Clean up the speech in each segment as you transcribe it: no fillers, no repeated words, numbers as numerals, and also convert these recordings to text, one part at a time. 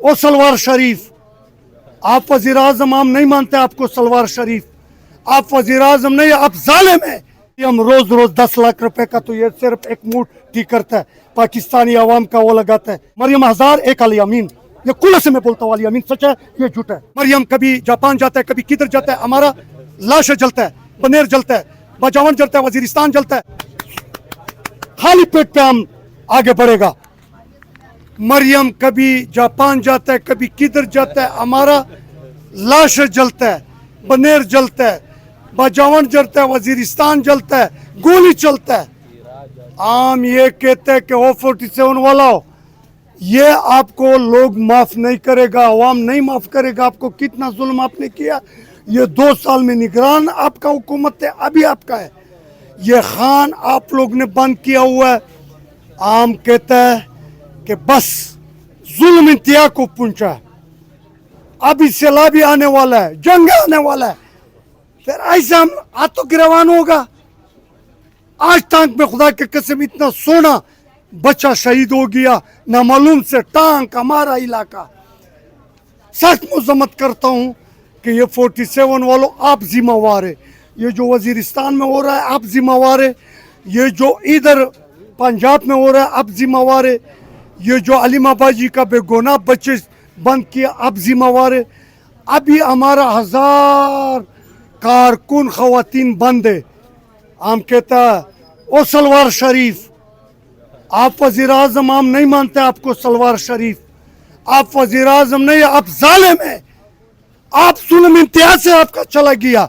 ओ सलवार शरीफ, आप वजीर आजम, हम नहीं मानते आपको सलवार शरीफ, आप वजीर आजम नहीं, आप जालिम है। हम रोज रोज 10 लाख रुपए का तो ये सिर्फ एक मूड ठीक करता है, पाकिस्तानी आवाम का वो लगाता है। मरियम हजार एक अली अमीन, ये कुल से मैं बोलता हूँ, अली अमीन सच है, ये झूठ है। मरियम कभी जापान जाता है, कभी किधर जाता है, हमारा लाश जलता है, बनेर जलता है, बजावन जलता है, वजीरिस्तान जलता है, खाली पेट पे हम आगे बढ़ेगा। मरियम कभी जापान जाता है, कभी किधर जाता है, हमारा लाश जलता है, बनेर जलता है, बजावन जलता है, वजीरिस्तान जलता है, गोली चलता है। आम ये कहते हैं कि ओ 47 वाला हो, ये आपको लोग माफ नहीं करेगा, अवाम नहीं माफ करेगा। आपको कितना जुल्म आपने किया, ये 2 साल में निगरान आपका हुकूमत है, अभी आपका है। ये खान आप लोग ने बंद किया हुआ है। आम कहता है कि बस जुल्म इंतहा को पहुंचा है, अभी सैलाब भी आने वाला है, जंग आने वाला है, फिर ऐसे हम आतो गिरवान होगा। आज टांक में खुदा के कसम इतना सोना बच्चा शहीद हो गया, ना मालूम से टांक हमारा इलाका। सख्त मजम्मत करता हूँ कि ये 47 वालों आप जिम्मेवार है, ये जो वजीरिस्तान में हो रहा है आप जिम्मेवार है, ये जो इधर पंजाब में हो रहा है आप जिम्मेवार है, ये जो अलीमाबाजी का बेगुनाह बच्चे बंद किया आप जिम्मेवार है। अभी हमारा 1000 कारकुन खवातीन बंद है। हम कहता है ओ सलवार शरीफ, आप वजीर आजम, हम नहीं मानते आपको सलवार शरीफ, आप वजीर आजम नहीं, आप जालिम है। आप जुल्म इंतहा से आपका चला गया,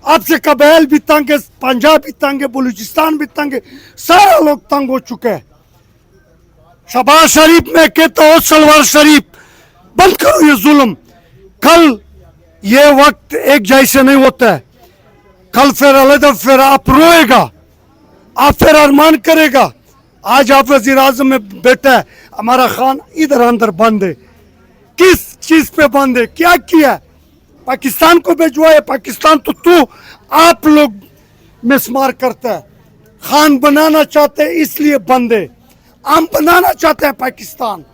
आपसे कबाइल भी तंग है, पंजाब भी तंग है, बलूचिस्तान भी तंग है, सारे लोग तंग हो चुके हैं। शहबाज शरीफ में कहता हूँ सलवार शरीफ बंद करो ये जुल्म। कल ये वक्त एक जैसे नहीं होता है, कल फिर अलग, फिर आप रोएगा, आप फिर अरमान करेगा। आज आप वजीर आजम में बैठा है, हमारा खान इधर अंदर बंद है। किस चीज पे बंद है, क्या किया, पाकिस्तान को भिजवाया, पाकिस्तान तो तू आप लोग मिसमार करता है। खान बनाना चाहते हैं इसलिए बंद है, हम बनाना चाहते हैं पाकिस्तान।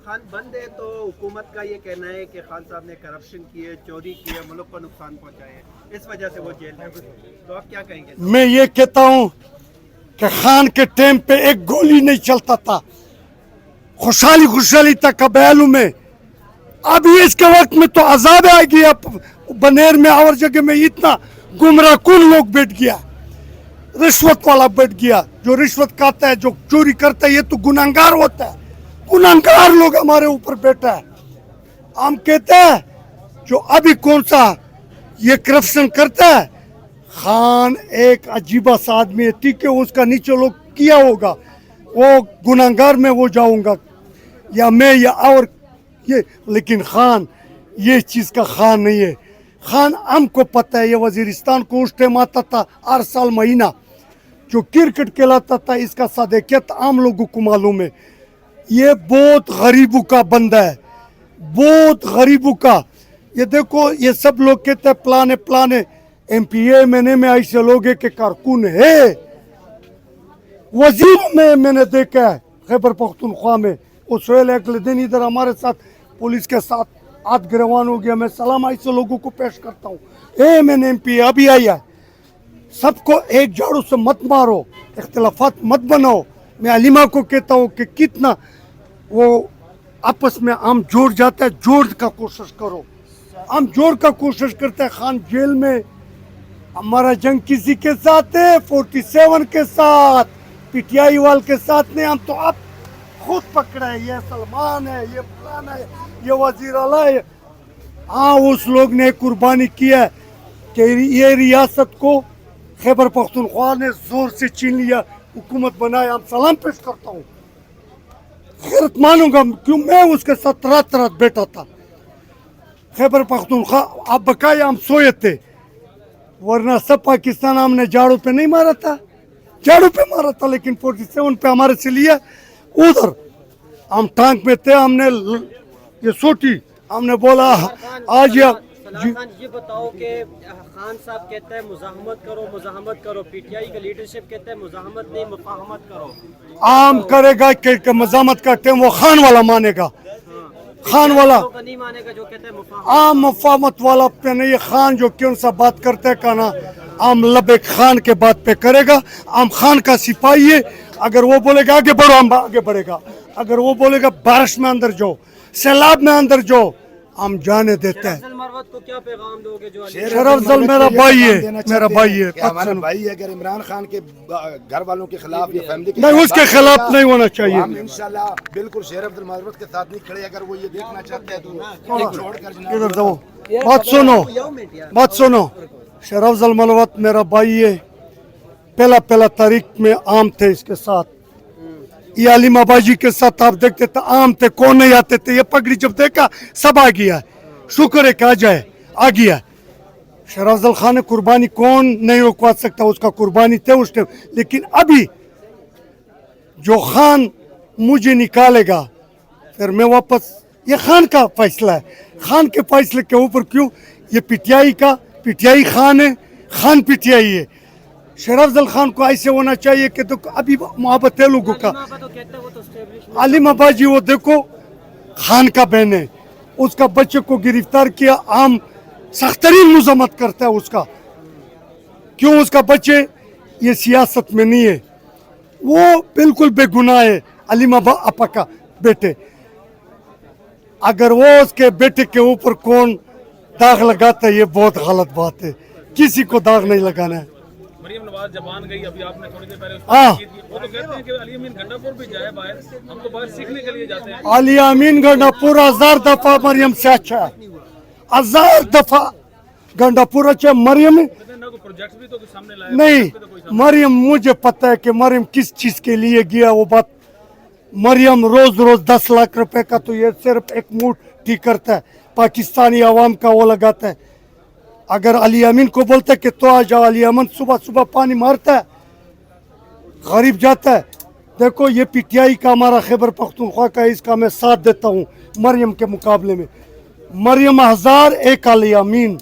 खान बंद है तो हुकूमत का ये कहना है कि खान साहब ने करप्शन किए, चोरी किए, मुल्क को नुकसान पहुंचाए, इस वजह से वो जेल में। तो आप क्या कहेंगे? मैं ये कहता हूँ कि खान के टाइम पे एक गोली नहीं चलता था, खुशहाली खुशहाली था कबायलों में। अभी इसके वक्त में तो अजाब आ गया, बनेर में और जगह में इतना गुमराह कुन लोग बैठ गया, रिश्वत वाला बैठ गया। जो रिश्वत खाता है, जो चोरी करता है, ये तो गुनाहगार होता है। गुनाहगार लोग हमारे ऊपर बैठा है। हम कहते हैं जो अभी कौन सा ये करप्शन करता है, खान एक अजीबा सा आदमी है, ठीक है, उसका नीचे लोग किया होगा, वो गुनाहगार में वो जाऊंगा या मैं या और ये, लेकिन खान ये चीज का खान नहीं है। खान हमको पता है, ये वजीरिस्तान को उस टाइम आता था 8 साल महीना, जो क्रिकेट कहलाता था, इसका सदाकत आम लोगों को मालूम है। ये बहुत गरीबों का बंदा है, बहुत गरीबों का। ये देखो, ये सब लोग कहते हैं प्लान है, MPA में ऐसे लोग है कि कारकुन है, वजीरों में मैंने देखा है खैबर पख्तूनख्वा में। वो सोहेल अगले दिन इधर हमारे साथ पुलिस के साथ हाथ गिरवान हो गया। मैं सलाम ऐसे लोगों को पेश करता हूँ, मैंने MPA अभी आई है। सबको एक झाड़ू से मत मारो, इख्तिलाफात मत बनाओ। मैं अलीमा को कहता हूँ कि कितना वो आपस में हम जोड़ जाता है, जोड़ का कोशिश करो। हम जोड़ का कोशिश करते हैं। खान जेल में, हमारा जंग किसी के साथ है, 47 के साथ, PTI वाल के साथ नहीं। हम तो आप खुद पकड़ा है, ये सलमान है, ये फलाना है, ये वजीर आला है। हाँ, उस लोग ने कुर्बानी किया है कि ये रियासत को खैबर पख्तूनख्वा ने जोर से छीन लिया, हुकूमत बनाया। हम सलाम पेश करता हूँ, खैरत मानूंगा, क्यों मैं उसके साथ रात रात बैठा था खैबर पख्तूनख्वा। आप बकाए हम सोए थे, वरना सब पाकिस्तान हमने झाड़ू पे नहीं मारा था, झाड़ू पे मारा था, लेकिन 47 पे हमारे से लिया। उधर हम टांक में थे, हमने ये सोटी, हमने बोला आज या खान ये बताओ कि खान साहब कहता है मुजाहमत करो, PTI का लीडरशिप कहता है मुजाहमत नहीं मुफाहमत करो। आम करेगा कि मजामत का टाइम वो खान वाला मानेगा। खान वाला तो नहीं मानेगा जो कहते हैं मुफाहमत। आम मुफाहमत वाला पे नहीं, ये खान जो क्यों सा बात करते हैं कहना आम लबे खान के बात पे करेगा। आम खान का सिपाही है, अगर वो बोलेगा आगे बढ़ो हम आगे बढ़ेगा, अगर वो बोलेगा बारिश में अंदर जाओ, सैलाब में अंदर जाओ, हम जाने देते हैं। अफजल मरवत को क्या पैगाम दोगे जो शेर अफजल मेरा भाई है, मेरा भाई है, हमारा भाई है। अगर इमरान खान के घर वालों के खिलाफ या फैमिली के नहीं उसके खिलाफ नहीं होना चाहिए। हम इंशाल्लाह बिल्कुल शेर अब्दुल मरवत के साथ नहीं खड़े। अगर वो ये देखना चाहते हैं तो छोड़कर इधर दो बात सुनो, बात सुनो। शेर अफजल मलवत मेरा भाई है, पहला तारीख में आम थे इसके साथ, ये अलीमा बाजी के साथ आप देखते थे आम थे, कौन नहीं आते थे। ये पगड़ी जब देखा सब आ गया, शुक्र है कि आ जाए, आ गया। शेर अफजल खान ने कुर्बानी कौन नहीं रुकवा सकता, उसका कुर्बानी थे उस टाइम। लेकिन अभी जो खान मुझे निकालेगा फिर मैं वापस, ये खान का फैसला है। खान के फैसले के ऊपर क्यों, ये पीटीआई का, पीटीआई खान है, खान पीटीआई है। शेर अफजल खान को ऐसे होना चाहिए कि तो अभी मोहब्बत है लोगों का। तो कहते हैं वो तो establishment- अलीमा बाजी वो देखो खान का बहन है, उसका बच्चे को गिरफ्तार किया, आम सख्तरीन मजम्मत करता है उसका। क्यों उसका बच्चे ये सियासत में नहीं है, वो बिल्कुल बेगुनाह है। अलीमा अपा का बेटे, अगर वो उसके बेटे के ऊपर कौन दाग लगाता है ये बहुत गलत बात है, किसी को दाग नहीं लगाना है। मरियम नवाज जबान गई, अभी आपने थोड़ी देर पहले हाँ। वो तो कहते हैं कि अली अमीन गंडापुर भी जाए बाहर, हम तो बाहर सीखने के लिए जाते हैं। अली अमीन गंडापुर 1000 दफा मरियम से अच्छा है, 1000 दफा गंडापुर अच्छा है। मरियम कहते हैं ना कोई प्रोजेक्ट भी तो सामने लाया, नहीं, तो कोई मरियम मुझे पता है कि मरियम किस चीज के लिए गया वो बात। मरियम रोज रोज 10 लाख रुपए का तो ये सिर्फ एक मूड ठीक करता है, पाकिस्तानी आवाम का वो लगाता है। अगर अली अमीन को बोलता है कि तो आ जाओ, अली अमीन सुबह सुबह पानी मारता है, गरीब जाता है। देखो ये पीटीआई का हमारा खैबर पख्तूनख्वा का, इसका मैं साथ देता हूँ मरियम के मुकाबले में। मरियम 1001 अली अमीन,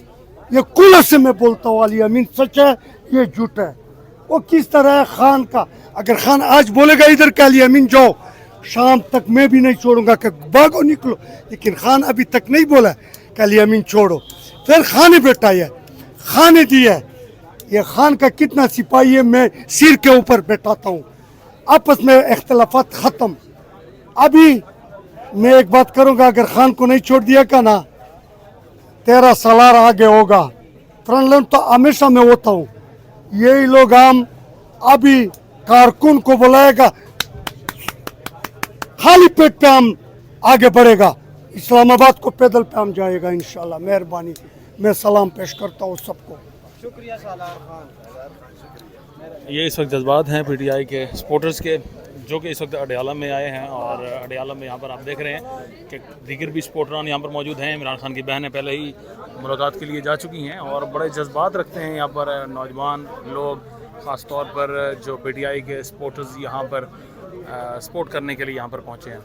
ये कुल से मैं बोलता हूँ अली अमीन सच है, ये झूठ है। वो किस तरह है खान का, अगर खान आज बोलेगा इधर के अली अमीन जाओ, शाम तक मैं भी नहीं छोड़ूंगा कि भागो निकलो, लेकिन खान अभी तक नहीं बोला कि अली अमीन छोड़ो। फिर खान ने बेटा है, खान ने दिया है। ये खान का कितना सिपाही है, मैं सिर के ऊपर बैठाता हूँ। आपस में इख्तलाफात खत्म। अभी मैं एक बात करूंगा, अगर खान को नहीं छोड़ दिया का ना, तेरा सलार आगे होगा। फ्रंटलाइन तो हमेशा मैं होता हूँ। यही लोग हम अभी कारकुन को बुलाएगा, खाली पेट पे हम आगे बढ़ेगा, इस्लामाबाद को पैदल पे हम जाएगा इंशाल्लाह। मेहरबानी, मैं सलाम पेश करता हूँ सबको। शुक्रिया सालार खान। ये इस वक्त जज्बात हैं पीटीआई के सपोर्टर्स के, जो कि इस वक्त अडयाला में आए हैं। और अडयाला में यहाँ पर आप देख रहे हैं कि दीगर भी सपोर्टरान यहाँ पर मौजूद हैं। इमरान खान की बहनें पहले ही मुलाकात के लिए जा चुकी हैं और बड़े जज्बात रखते हैं यहाँ पर नौजवान लोग, ख़ास तौर पर जो पीटीआई के सपोर्टर्स यहाँ पर सपोर्ट करने के लिए यहाँ पर पहुँचे हैं।